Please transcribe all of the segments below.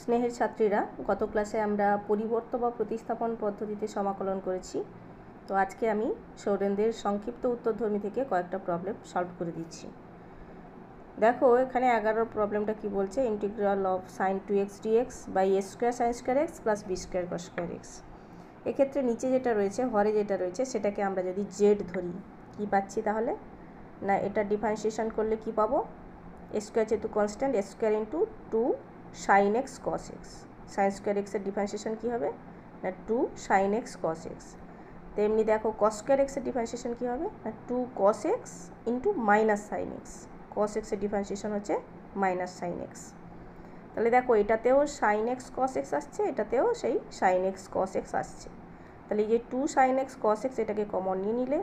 স্নেহের ছাত্রীরা, গত ক্লাসে আমরা পরিবর্ত বা প্রতিস্থাপন পদ্ধতিতে সমাকলন করেছি। তো আজকে আমি সৌরেন্দ্রের সংক্ষিপ্ত উত্তরধর্মী থেকে কয়েকটা প্রবলেম সলভ করে দিচ্ছি। দেখো এখানে 11 প্রবলেমটা কি বলছে, integral of sine 2x dx by a square sine square x plus b square cos square x. এক্ষেত্রে নিচে যেটা রয়েছে, হরে যেটা রয়েছে, সেটাকে আমরা যদি জেড ধরি কি পাচ্ছি তাহলে না, এটা ডিফারেন্সিয়েশন করলে কি পাবো, এ স্কোয়ার যেহেতু কনস্ট্যান্ট, এ square into 2 sine x cos x. Sine square এক্সের ডিফারেন্সিয়েশন কী হবে না, 2 সাইন এক্স কস এক্স। তেমনি দেখো কস স্কোয়ার এক্সের ডিফারেন্সিয়েশন কী হবে না, 2 cos x into minus sine x. Cos এক্সের ডিফারেন্সিয়েশন হচ্ছে মাইনাস সাইন এক্স। তাহলে দেখো এটাতেও সাইন এক্স কস এক্স আসছে, এটাতেও সেই সাইন এক্স কস এক্স আসছে। তাহলে এই যে 2 সাইন এক্স কস এক্স এটাকে কমন নিয়ে নিলে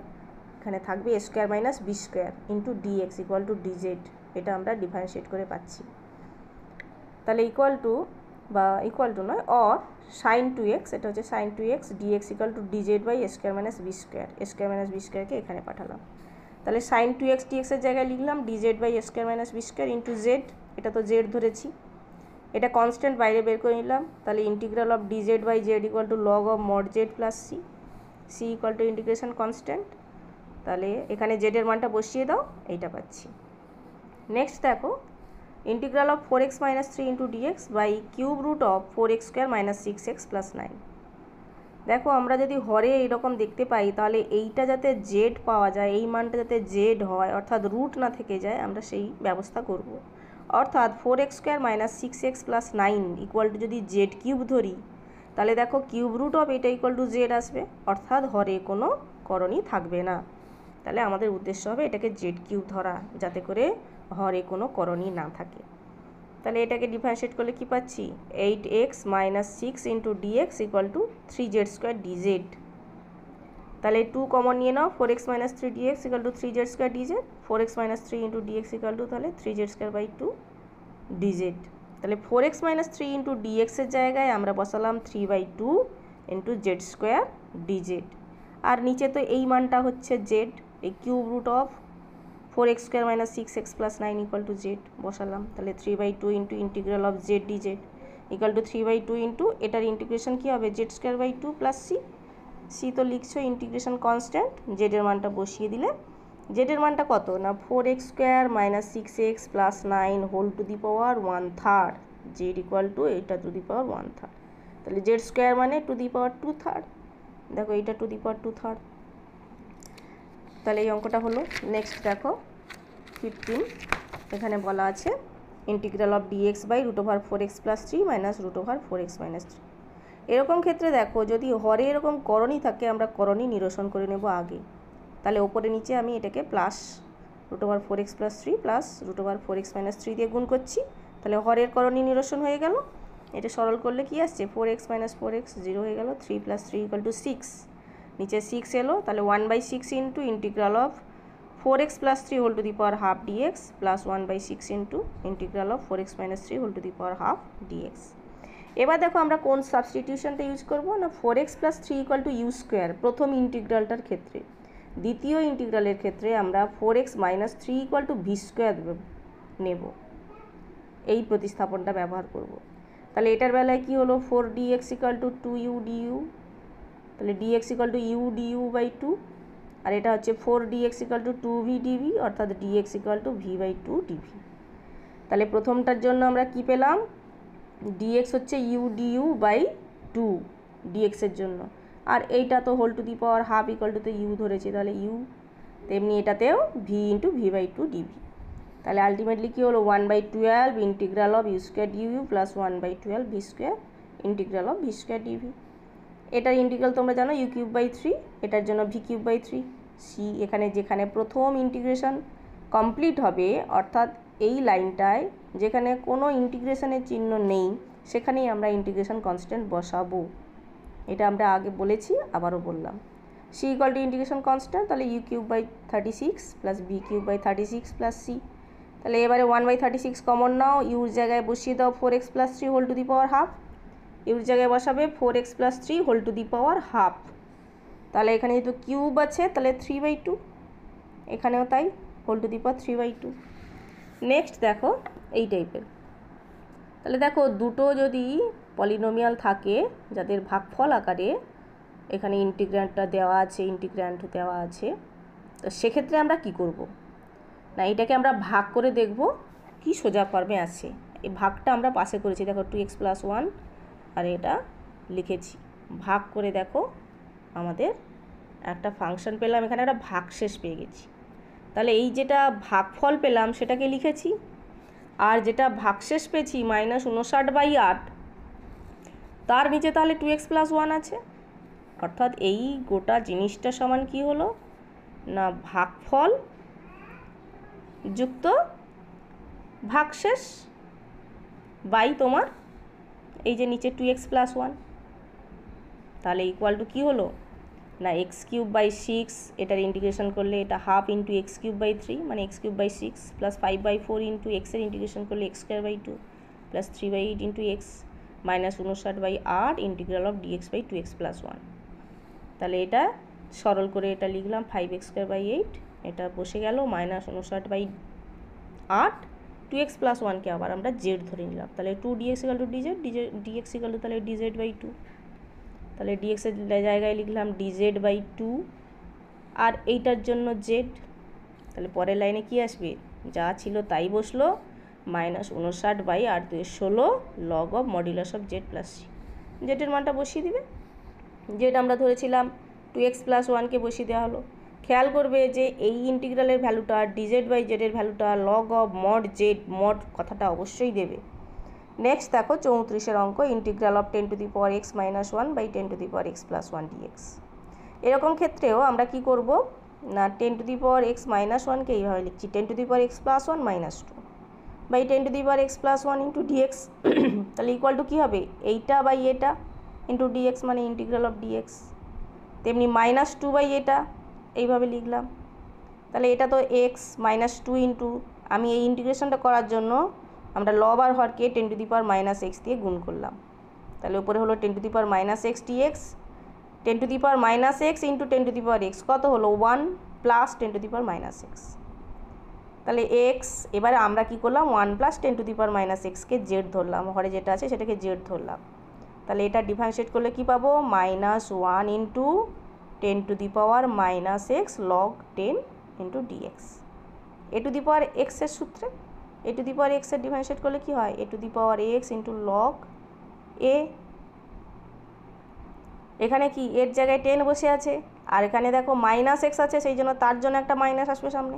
এখানে থাকবে a square minus b square into d x equal to dz. এটা আমরা ডিফারেন্সিয়েট করে পাচ্ছি। তাহলে ইকুয়াল টু নয়, অর সাইন 2x, এটা হচ্ছে sine 2x dx equal to dz by a square minus b square. A square minus b স্কোয়ারকে এখানে পাঠালাম। তাহলে সাইন 2x dx-এর জায়গায় লিখলাম dz by a square minus b square into Z. এটা তো জেড ধরেছি, এটা কনস্ট্যান্ট বাইরে বের করে নিলাম। তাহলে integral of dz by z equal to log of mod z plus C, c equal to integration constant. তাহলে এখানে জেডের মানটা বসিয়ে দাও, এইটা পাচ্ছি। নেক্সট দেখো integral of 4x minus 3 into dx by cube root of 4x square minus 6x plus 9। দেখো আমরা যদি হরে এইরকম দেখতে পাই, তাহলে এইটা যাতে জেড পাওয়া যায়, এই মানটা যাতে জেড হয়, অর্থাৎ রুট না থেকে যায়, আমরা সেই ব্যবস্থা করব। অর্থাৎ 4x square minus 6x plus 9 equal two যদি জেড কিউব ধরি, তাহলে দেখো কিউব রুট অফ এটা ইকুয়াল টু জেড আসবে, অর্থাৎ হরে কোনো করণই থাকবে না। তাহলে আমাদের উদ্দেশ্য হবে এটাকে জেড কিউব ধরা, যাতে করে হরে কোনো করণই না থাকে। তাহলে এটাকে ডিফারেন্সিয়েট করলে কি পাচ্ছি, 8x minus 6 into dx equal to 3z square dz. তাহলে 2 কমন নিয়ে নাও, 4x minus 3 dx equal to 3z square dz. 4x minus 3 into dx equal to তাহলে 3z স্কোয়ার বাই 2 ডিজেড। তাহলে 4x মাইনাস 3 ইন্টু ডিএক্সের জায়গায় আমরা বসালাম 3/2 into Z square d Z. আর নিচে তো এই মানটা হচ্ছে জেড, এই cube root of 4x square minus 6x plus 9 equal to Z বসালাম। তাহলে 3/2 into integral of Z d Z equal to 3/2 into এটার ইন্টিগ্রেশন কী হবে, Z square by 2 plus C. C তো লিখছো ইন্টিগ্রেশন কনস্ট্যান্ট, জেডের মানটা বসিয়ে দিলে জেডের মানটা কত না 4x square minus 6x plus 9 whole to the power 1/3, z equal to এইটা টু দি পাওয়ার 1/3। তাহলে জেড স্কোয়ার মানে টু দি পাওয়ার 2/3, দেখো এইটা টু দি পাওয়ার 2/3। তাহলে এই অঙ্কটা হলো। নেক্সট দেখো 15, এখানে বলা আছে integral of dx by root over 4x plus 3 minus root over 4x minus 3। এরকম ক্ষেত্রে দেখো যদি হরে এরকম করণী থাকে, আমরা করণী নিরসন করে নেব আগে। তাহলে ওপরে নিচে আমি এটাকে plus root over 4x plus 3 plus root over 4x minus 3 দিয়ে গুণ করছি। তাহলে হরের করণী নিরসন হয়ে গেল। এটা সরল করলে কি আসছে, 4x মাইনাস 4x 0 হয়ে গেল, 3 প্লাস 3 ইকুয়াল টু 6। নিচে 6 এলো, তাহলে 1/6 into integral of 4x plus 3 whole to the power half dx plus 1/6 into integral of 4x minus 3 whole to the power half dx. এবার দেখো আমরা কোন সাবস্টিটিউশনটা ইউজ করব না, 4x plus 3 equal to u square প্রথম ইন্টিগ্রালটার ক্ষেত্রে। দ্বিতীয় ইন্টিগ্রালের ক্ষেত্রে আমরা 4x minus 3 equal to v square নেব, এই প্রতিস্থাপনটা ব্যবহার করব। তাহলে এটার বেলায় কি হলো, 4dx equal to 2u du, তাহলে dx equal to u du by 2। আর এটা হচ্ছে 4dx equal to 2v dv, অর্থাৎ dx equal to v/2 dv। তাহলে প্রথমটার জন্য আমরা কি পেলাম, dx হচ্ছে u du বাই 2 dx-এর জন্য, আর এইটা তো whole to the power half equal to তো u ধরেছি, তাহলে u। তেমনি এটাতেও v ইন্টু v/2 dv। তাহলে আলটিমেটলি কী হলো, 1/12 integral of u square du plus 1/12 v square integral of v square dv. এটার ইন্টিগ্রাল তোমরা জানো u3/3, এটার জন্য v3/3 সি। এখানে যেখানে প্রথম ইন্টিগ্রেশন কমপ্লিট হবে, অর্থাৎ এই লাইনটায় যেখানে কোনো ইন্টিগ্রেশনের চিহ্ন নেই, সেখানেই আমরা ইন্টিগ্রেশন কনস্ট্যান্ট বসাবো। এটা আমরা আগে বলেছি, আবারও বললাম। C equal to integration constant, তাহলে u3/36 plus v3/36 plus c. তাহলে এবারে 1/36 কমন নাও, ইউর জায়গায় বসিয়ে দাও 4x plus 3 whole to the power half. ইউর জায়গায় বসাবে 4x plus 3 whole to the power half. তাহলে এখানে যেহেতু কিউব আছে, তাহলে 3/2, এখানেও তাই, whole to the power 3/2। Next দেখো এই টাইপের তাহলে দেখো দুটো যদি পলিনোমিয়াল থাকে যাদের ভাগফল আকারে এখানে ইন্টিগ্র্যান্ডটা দেওয়া আছে, ইন্টিগ্র্যান্ড দেওয়া আছে, তো সেক্ষেত্রে আমরা কি করব না, এটাকে আমরা ভাগ করে দেখব কি সোজা ফর্মে আছে। এই ভাগটা আমরা পাশে করেছি, দেখো 2x + 1 আর এটা লিখেছি। ভাগ করে দেখো আমাদের একটা ফাংশন পেলাম, এখানে একটা ভাগশেষ পেয়ে গেছি। তাহলে এই যেটা ভাগফল পেলাম সেটাকে লিখেছি, আর যেটা ভাগশেষ পেয়েছি -59/8 তার নিচে তাহলে 2x + 1 আছে। অর্থাৎ এই গোটা জিনিসটা সমান কি হলো না, ভাগফল যুক্ত ভাগশেষ বাই তোমার এই যে নিচে 2x + 1, তাহলে ইকুয়াল টু কী হলো না x³/6, এটার ইন্টিগ্রেশন করলে এটা 1/2 × x³/3 মানে x³/6 + 5/4 × x এর ইন্টিগ্রেশন করলে x²/2 + 3/8 × x -59/8 dx/2x + 1। তাহলে এটা সরল করে এটা লিখলাম 5x²/8, এটা বসে গেল -59/8 2x + 1কে আবার আমরা z ধরে নিলাম। তাহলে 2dx = dz, dx = তাহলে dz/2, তাহলে dx এর জায়গায় লিখলাম dz/2 আর এইটার জন্য z। তাহলে পরের লাইনে কি আসবে, যা ছিল তাই বসলো, -59/8 × 16 log of modulus of z + c। জেটের মানটা বসিয়ে দিবে, জেড আমরা ধরেছিলাম 2x + 1কে বসিয়ে দেওয়া হলো। খেয়াল করবে যে এই ইন্টিগ্রালের ভ্যালুটা dz/z এর ভ্যালুটা log of mod z, mod কথাটা অবশ্যই দেবে। নেক্সট দেখো 34 অঙ্ক, integral of 10⁻x - 1 / 10⁻x + 1 dx। এরকম ক্ষেত্রেও আমরা কি করব না 10⁻x - 1কে এইভাবে লিখছি 10⁻x + 1 - 2 / 10⁻x + 1 × dx। তাহলে ইকুয়াল টু কী হবে, এইটা বাই এটা ইন্টু dx মানে ইন্টিগ্রাল অফ dx। তেমনি -2 বাই এটা এইভাবে লিখলাম। তাহলে এটা তো x -2 ইন্টু, আমি এই ইন্টিগ্রেশনটা করার জন্য আমরা লব আর হরকে 10⁻⁻x দিয়ে গুণ করলাম। তাহলে উপরে হলো 10⁻⁻x dx, 10⁻⁻x into 10⁻x কত হলো 1 প্লাস 10⁻⁻x। তাহলে x, এবারে আমরা কি করলাম 1 প্লাস 10⁻⁻xকে z ধরলাম, ঘরে যেটা আছে সেটাকে z ধরলাম। তাহলে এটা ডিফারেন্সিয়েট করলে কি পাবো, -1 into 10⁻⁻x log 10 into dx। a⁴x এর সূত্রে a⁴x এর ডিফারেন্সিয়েট করলে কি হয়, a⁴x ইন্টু log a। এখানে কি এর জায়গায় 10 বসে আছে, আর এখানে দেখো -x আছে, সেই জন্য তার জন্য একটা মাইনাস আসবে সামনে,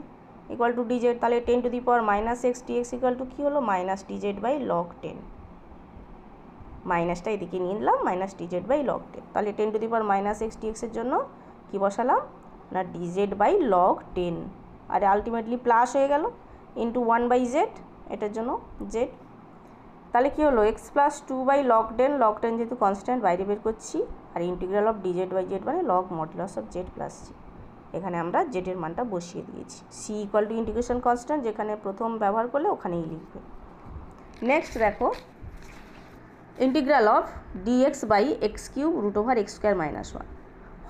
ইকুয়াল টু dz। তাহলে 10⁻⁻x dx ইকুয়াল টু কী হলো, -dz/log 10। মাইনাসটা এদিকে নিয়ে নিলাম, -dz/log 10। তাহলে 10⁻⁻x dx এর জন্য কি বসালাম না dz/log 10, আর আলটিমেটলি প্লাস হয়ে গেল ইন্টু 1/z, এটার জন্য z। তাহলে কি হলো x + 2/log 10, log 10 যেহেতু কনস্ট্যান্ট বাইরে বের করছি, আর ইন্টিগ্রাল অফ dz/z মানে log modulus of z + c। এখানে আমরা z এর মানটা বসিয়ে দিয়েছি, c equal to integration constant, যেখানে প্রথম ব্যবহার করলে ওখানেই লিখবে। নেক্সট দেখো ইন্টিগ্রাল অফ dx/x³ √x² - 1।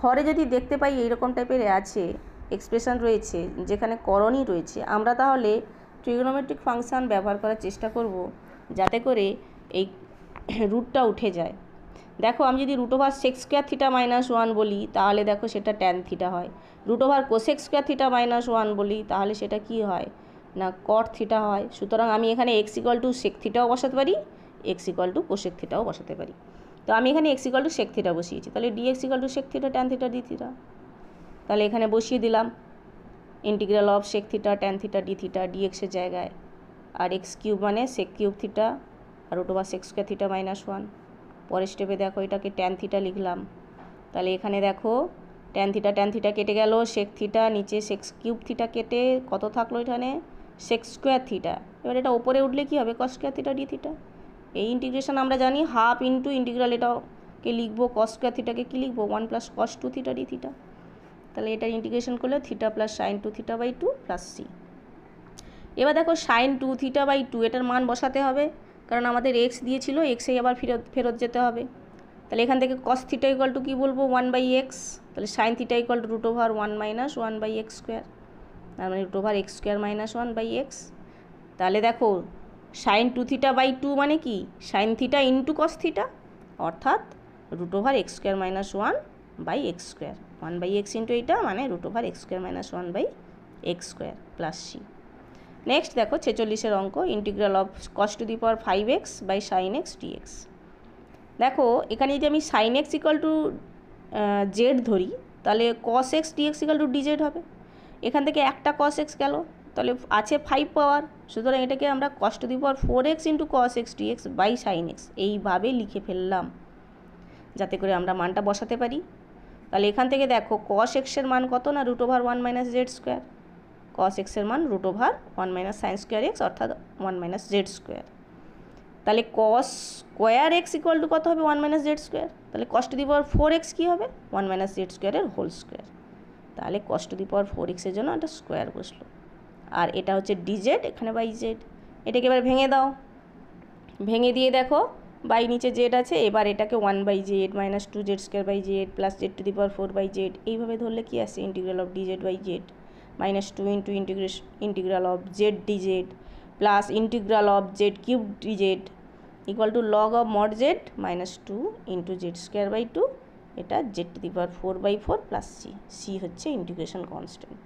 হরে যদি দেখতে পাই এইরকম টাইপের আছে এক্সপ্রেশন রয়েছে যেখানে করণই রয়েছে, আমরা তাহলে ট্রিগোনোমেট্রিক ফাংশান ব্যবহার করার চেষ্টা করব যাতে করে এই রুটটা উঠে যায়। দেখো আমি যদি √sec² θ - 1 বলি তাহলে দেখো সেটা tan θ হয়, √cosec² θ - 1 বলি তাহলে সেটা কি হয় না cot θ হয়। সুতরাং আমি এখানে x = sec θও বসাতে পারি, x = cosec θও বসাতে পারি। তো আমি এখানে x = sec θ বসিয়েছি, তাহলে dx = sec θ tan θ dθ। তাহলে এখানে বসিয়ে দিলাম integral of sec θ tan θ dθ dx এর জায়গায়, আর x³ মানে sec³ θ আর √sec² θ - 1। পরের স্টেপে দেখো এটাকে tan θ লিখলাম। তাহলে এখানে দেখো tan θ কেটে গেল, sec θ নিচে sec³ θ কেটে কত থাকলো এখানে sec² θ। এবার এটা ওপরে উঠলে কি হবে cos² θ dθ। এই ইন্টিগ্রেশন আমরা জানি 1/2 ইন্টু ইন্টিগ্রাল এটাকে লিখবো cos² θকে কি লিখবো 1 + cos 2 θ dθ। তাহলে এটার ইন্টিগ্রেশন করলে θ + sin 2 θ/2 + c। এবার দেখো sin 2 θ/2 এটার মান বসাতে হবে, কারণ আমাদের x দিয়েছিল, এক্সেই আবার ফেরত যেতে হবে। তাহলে এখান থেকে cos θ = কী বলবো 1/x, তাহলে sin θ = √1 - 1/x², তার মানে √x² - 1/x। তাহলে দেখো সাইন 2 থিটা বাই 2 মানে কি sine theta into cos theta, অর্থাৎ root over x square minus 1 by x square, 1 by x into এইটা মানে root over x square minus 1 by x square plus c. Next দেখো 46-এর অঙ্ক, integral of cos to the power 5x by sine x dx. দেখো এখানে যদি আমি sine x equal to z ধরি তাহলে cos x dx equal to dz হবে। এখান থেকে একটা কস এক্স গেল, তাহলে আছে 5 পাওয়ার, সুতরাং এটাকে আমরা cos to the power 4x into cos x dx by sine x এইভাবে লিখে ফেললাম, যাতে করে আমরা মানটা বসাতে পারি। তাহলে এখান থেকে দেখো কস এক্সের মান কত না root over 1 minus z square, cos এক্সের মান root over 1 minus sine square x অর্থাৎ 1 মাইনাস জেড স্কোয়ার। তাহলে cos square x equal to কত হবে 1 মাইনাস জেড স্কোয়ার, তাহলে কস টু দি পাওয়ার 4x কী হবে 1 মাইনাস জেড স্কোয়ারের হোল স্কোয়ার। তাহলে কস টু দি পাওয়ার 4x-এর জন্য একটা স্কোয়ার বসলো, আর এটা হচ্ছে ডিজেড এখানে বাই জেড। এটাকে এবার ভেঙে দাও, ভেঙে দিয়ে দেখো বাই নিচে জেড আছে, এবার এটাকে 1 by z minus 2 z square by z plus z to the power 4 by z এইভাবে ধরলে কি আসছে integral of dz by z minus 2 into integral of Z dz plus integral of z cube dz equal to log of mod z minus 2 into Z square by 2, এটা z to the power 4 by 4 plus C, c হচ্ছে integration constant.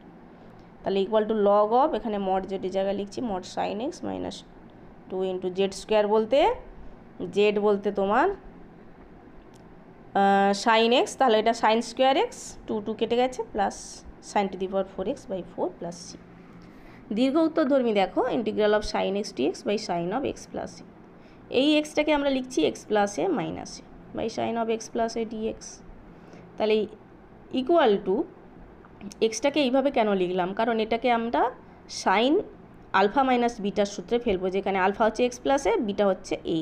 তাহলে equal to log of এখানে mod জেডের জায়গায় লিখছি mod sine x minus 2 into Z square বলতে z বলতে তোমার সাইন এক্স, তাহলে এটা সাইন স্কোয়ার এক্স 2 কেটে গেছে plus sine to the power 4x by 4 plus c. দীর্ঘ উত্তরধর্মী দেখো integral of sine x dx by sine of x plus a, এই এক্সটাকে আমরা লিখছি x plus a minus a by sine of x plus a dx. তাহলে equal to এক্সটাকে এইভাবে কেন লিখলাম, কারণ এটাকে আমরা সাইন আলফা মাইনাস বিটার সূত্রে ফেলবো, যেখানে আলফা হচ্ছে এক্স প্লাস এ বিটা হচ্ছে এ।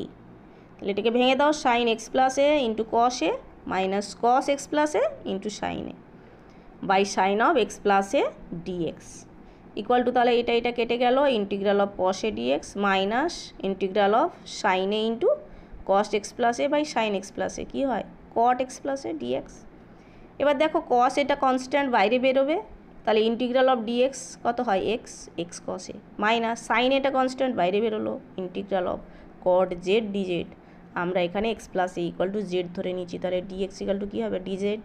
তাহলে এটাকে ভেঙে দাও sine x plus a into cos a minus cos x plus a into sine a by sine of x plus a dx equal to, তাহলে এটা কেটে গেল integral of cos a dx minus integral of sine a into cos x plus a by sine x plus a কী হয় cot x plus a dx. এবার দেখো কস এটা constant বাইরে বেরোবে, তাহলে ইন্টিগ্রাল অফ ডিএক্স কত হয় x x cos a minus sine এটা কনস্ট্যান্ট বাইরে বেরোলো integral of cot z dz, আমরা এখানে x plus a equal to z ধরে নিচ্ছি, তাহলে ডিএক্স ইকুয়াল টু কী হবে ডিজেড।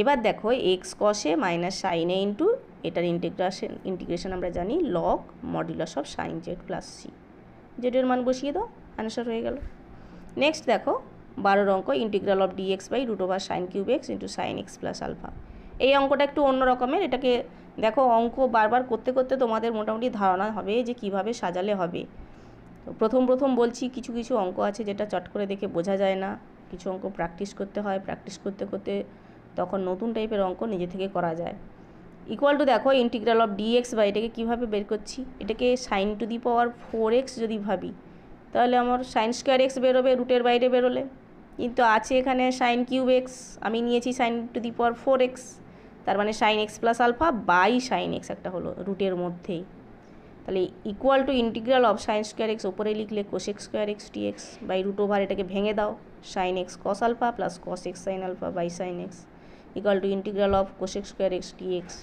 এবার দেখো এক্স কসে মাইনাস সাইন এ ইন্টু এটার ইন্টিগ্রেশন আমরা জানি log modulus of sine z plus c, জেডের মান বসিয়ে দাও অ্যান্সার হয়ে গেল। নেক্সট দেখো 12 অঙ্ক, integral of dx by root over sine cube x into sine x plus alpha. এই অঙ্কটা একটু অন্য রকমের, এটাকে দেখো অঙ্ক বারবার করতে করতে তোমাদের মোটামুটি ধারণা হবে যে কিভাবে সাজালে হবে। তো প্রথম বলছি কিছু কিছু অঙ্ক আছে যেটা চট করে দেখে বোঝা যায় না, কিছু অঙ্ক প্র্যাকটিস করতে হয়, প্র্যাকটিস করতে করতে তখন নতুন টাইপের অঙ্ক নিজে থেকে করা যায়। ইকুয়াল টু দেখো ইন্টিগ্রাল অফ ডিএক্স বা এটাকে কীভাবে বের করছি, এটাকে sign to the power 4x যদি ভাবি তাহলে আমার সাইন স্কোয়ার এক্স বেরোবে রুটের বাইরে বেরোলে, কিন্তু আছে এখানে সাইন কিউব এক্স, আমি নিয়েছি sign to the power 4x, তার মানে sine x plus alpha by sine x একটা হলো রুটের মধ্যেই। তাহলে equal to integral of sine square x ওপরে লিখলে cosec square x dx by root over এটাকে ভেঙে দাও sine x cos alpha plus cos x sine alpha by sine x equal to integral of cosec square x dx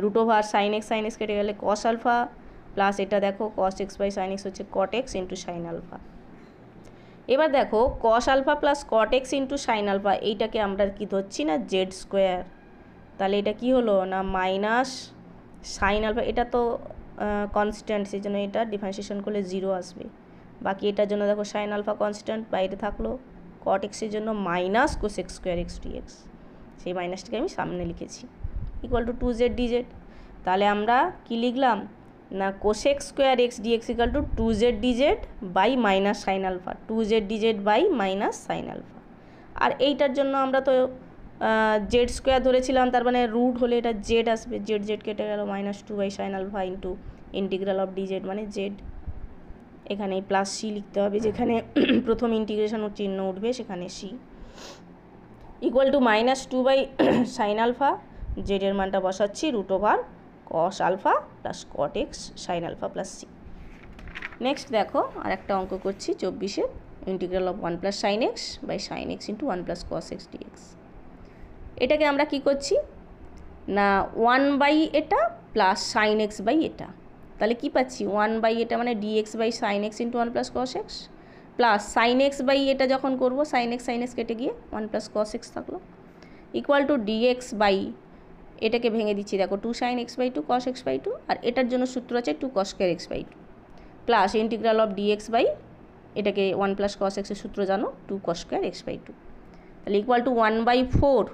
root over sine x কেটে গেলে cos alpha plus এটা দেখো cos x by sine x হচ্ছে cot x into sine alpha. এবার দেখো cos alpha plus cot x into sine alpha এইটাকে আমরা কি ধরছি না জেড স্কোয়ার, তাহলে এটা কি হলো না মাইনাস সাইন আলফা, এটা তো কনস্ট্যান্ট সেই জন্য এটা ডিফারেন্সিয়েশন করলে 0 আসবে, বাকি এটার জন্য দেখো সাইন আলফা কনস্ট্যান্ট বাইরে থাকলো, কট এক্সের জন্য minus cosec square x dx, সেই মাইনাসটাকে আমি সামনে লিখেছি ইকুয়াল টু 2z dz। তাহলে আমরা কি লিখলাম না cosec square x dx equal to 2z dz by minus sine alpha, 2z dz by minus sine alpha. আর এইটার জন্য আমরা তো জেড স্কোয়ার ধরেছিলাম, তার মানে রুট হলে এটা জেড আসবে, জেড কেটে গেল minus 2 by sine alpha into integral of dz মানে জেড, এখানে প্লাস সি লিখতে হবে, যেখানে প্রথম ইন্টিগ্রেশন চিহ্ন উঠবে সেখানে c equal to minus 2 by sine alpha, জেডের মানটা বসাচ্ছি root over cos alpha plus cot x sine alpha plus c. Next দেখো আর একটা অঙ্ক করছি 24-এর, integral of 1 plus sine x by sine x into 1 plus cos x dx. এটাকে আমরা কি করছি না 1 বাই এটা প্লাস সাইন এক্স বাই এটা, তাহলে কী পাচ্ছি, 1 এটা মানে dx by sine x into 1 plus cos x, plus sine x by এটা যখন করবো সাইন এক্স কেটে গিয়ে 1 প্লাস কস এক্স থাকলো, ইকুয়াল টু dx বাই, এটাকে ভেঙে দিচ্ছি দেখো 2 sine x by 2 cos x by 2, আর এটার জন্য সূত্র আছে 2 cos square x by 2, plus integral of dx by, এটাকে 1 প্লাস কস এক্সের সূত্র জানো 2 কস স্কয়ার এক্স বাই 2, তাহলে ইকুয়াল টু 1/4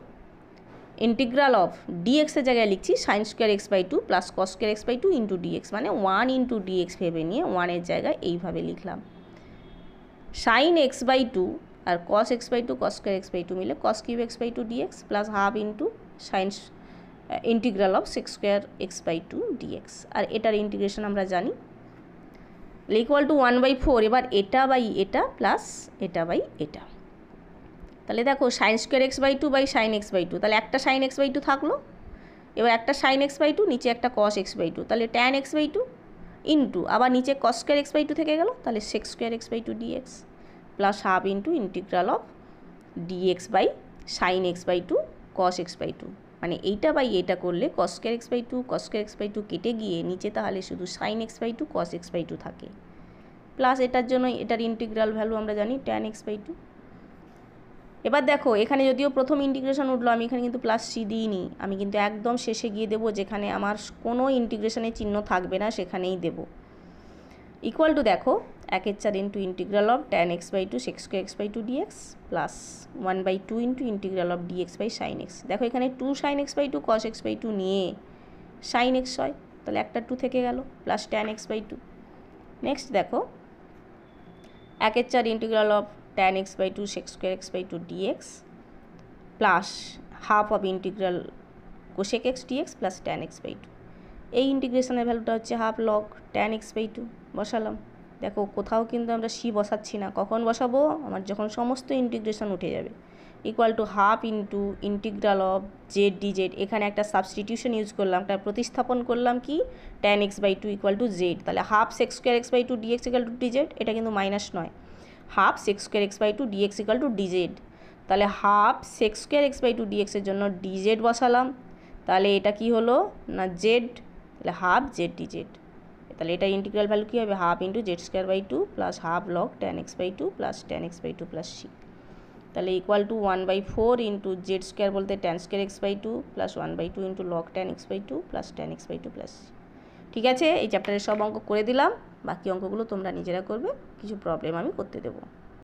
ইন্টিগ্রাল অফ ডিএক্সের জায়গায় লিখছি sine square x by 2 plus cos square x by 2 into dx, মানে 1 ইন্টু ডিএক্স ভেবে নিয়ে 1-এর জায়গায় এইভাবে লিখলাম। সাইন এক্স বাই 2 আর cos x by 2 cos square x by 2 মিলে cos cube x by 2 dx plus half into sine integral of sec square x by 2 dx, আর এটার ইন্টিগ্রেশন আমরা জানি, ইকুয়াল টু 1/4, এবার এটা বাই এটা প্লাস এটা বাই এটা। তাহলে দেখো sine square x by 2 by sine x by 2, তাহলে একটা সাইন এক্স বাই 2 থাকলো, এবার একটা সাইন এক্স বাই 2, নিচে একটা কস এক্স বাই 2, তাহলে ট্যান এক্স বাই 2 ইন্টু আবার নিচে কস স্কোয়ার এক্স বাই 2 থেকে গেল, তাহলে sec square x by 2 dx plus half into integral of dx by sine x by 2 cos x by 2, মানে এইটা বাই এটা করলে cos square x by 2 cos square x by 2 কেটে গিয়ে নিচে তাহলে শুধু sine x by 2 cos x by 2 থাকে, প্লাস এটার জন্য এটার ইন্টিগ্রাল ভ্যালু আমরা জানি ট্যান এক্স বাই 2। এবার দেখো এখানে যদিও প্রথম ইন্টিগ্রেশন উঠলো, আমি এখানে কিন্তু প্লাস সি দিইনি, আমি কিন্তু একদম শেষে গিয়ে দেবো যেখানে আমার কোনো ইন্টিগ্রেশনের চিহ্ন থাকবে না সেখানেই দেবো। ইকুয়াল টু দেখো 1/4 into integral of tan x by 2 sec square x by 2 dx plus 1/2 into integral of dx by sine x. দেখো এখানে 2 sine x by 2 cos x by 2 নিয়ে সাইন এক্স হয়, তাহলে একটা 2 থেকে গেল plus tan x by 2। Next দেখো 1/4 integral of tan x by 2 sec square x by 2 dx plus half of integral cosec x dx plus tan x by 2, এই ইন্টিগ্রেশনের ভ্যালুটা হচ্ছে half log tan x by 2 বসালাম। দেখো কোথাও কিন্তু আমরা সি বসাচ্ছি না, কখন বসাবো, আমার যখন সমস্ত ইন্টিগ্রেশন উঠে যাবে, equal to half into integral of Z DZ, এখানে একটা সাবস্টিটিউশন ইউজ করলাম, একটা প্রতিস্থাপন করলাম কি tan x by 2 equal to z, তাহলে half sec square x by 2 dx equal to dz, এটা কিন্তু মাইনাস নয়, half sec square x by 2 dx equal to dz, তাহলে half sec square x by 2 ডিএক্সের জন্য ডিজেড বসালাম, তাহলে এটা কি হলো না জেড, তাহলে হাফ জেড ডিজেড, তাহলে এটা ইন্টিগ্রাল ভ্যালু কী হবে half into Z square by 2 plus half log tan x by 2 plus tan x by 2 plus c, তাহলে equal to 1/4 into Z square বলতে tan square x by 2 plus 1/2 into log tan x by 2 plus tan x by 2 plus c. ঠিক আছে, এই চ্যাপ্টারের সব অঙ্ক করে দিলাম, বাকি অঙ্কগুলো তোমরা নিজেরা করবে, কিছু প্রবলেম আমি করতে দেবো।